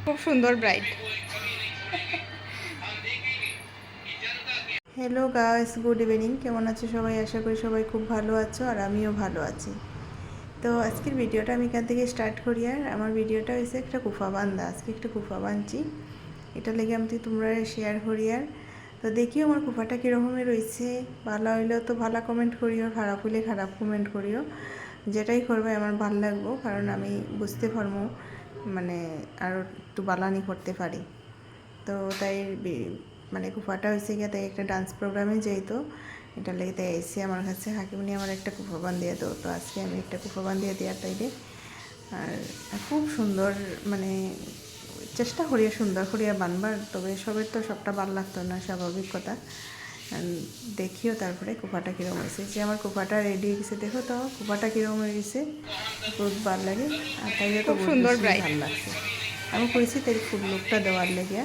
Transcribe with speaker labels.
Speaker 1: খুব সুন্দর bride.
Speaker 2: Hello guys, good evening. কেমন আছো সবাই? আশা করি সবাই খুব ভালো আছো, আর আমিও ভালো আছি। তো আজকের ভিডিওটা আমি এখান থেকে স্টার্ট করি। আর আমার ভিডিওটা হয়েছে একটা কুফা বান্ধা। আজকে একটা কুফা বানছি, এটা লেগে আমি তোমরা শেয়ার করি। আর তো দেখিও আমার কুফাটা কীরকমের রয়েছে। ভালো হইলেও তো ভালো কমেন্ট করিও, খারাপ হইলে খারাপ কমেন্ট করিও। যেটাই করবে আমার ভালো লাগবো, কারণ আমি বুঝতে পারবো মানে আরও একটু বালানি করতে পারি। তো তাই মানে কুফাটা হয়েছে গিয়ে তাই একটা ডান্স প্রোগ্রামে যেহেতু এটা লেগে তাই এসে আমার কাছে হাকিমনি আমার একটা কুফা বান্ধিয়ে দাও। তো আজকে আমি একটা কুফা বান্ধিয়ে দেওয়ার তাইলে। আর খুব সুন্দর মানে চেষ্টা করিয়া সুন্দর করিয়া বানবার, তবে সবের তো সবটা ভাল লাগতো না, স্বাভাবিক কথা। দেখিও তারপরে কুফাটা কীরকম হয়েছে। যে আমার কুফাটা রেডি হয়ে গেছে, দেখো তো কুফাটা কীরকম হয়ে গেছে, বহুত ভাল লাগে। আর তাইও তো
Speaker 1: খুব
Speaker 2: বহুত
Speaker 1: সুন্দর
Speaker 2: বেশি
Speaker 1: ব্রাইড।
Speaker 2: ভাল লাগছে। আমি করেছি তাই ফুল লুকটা দেওয়ার লেগে।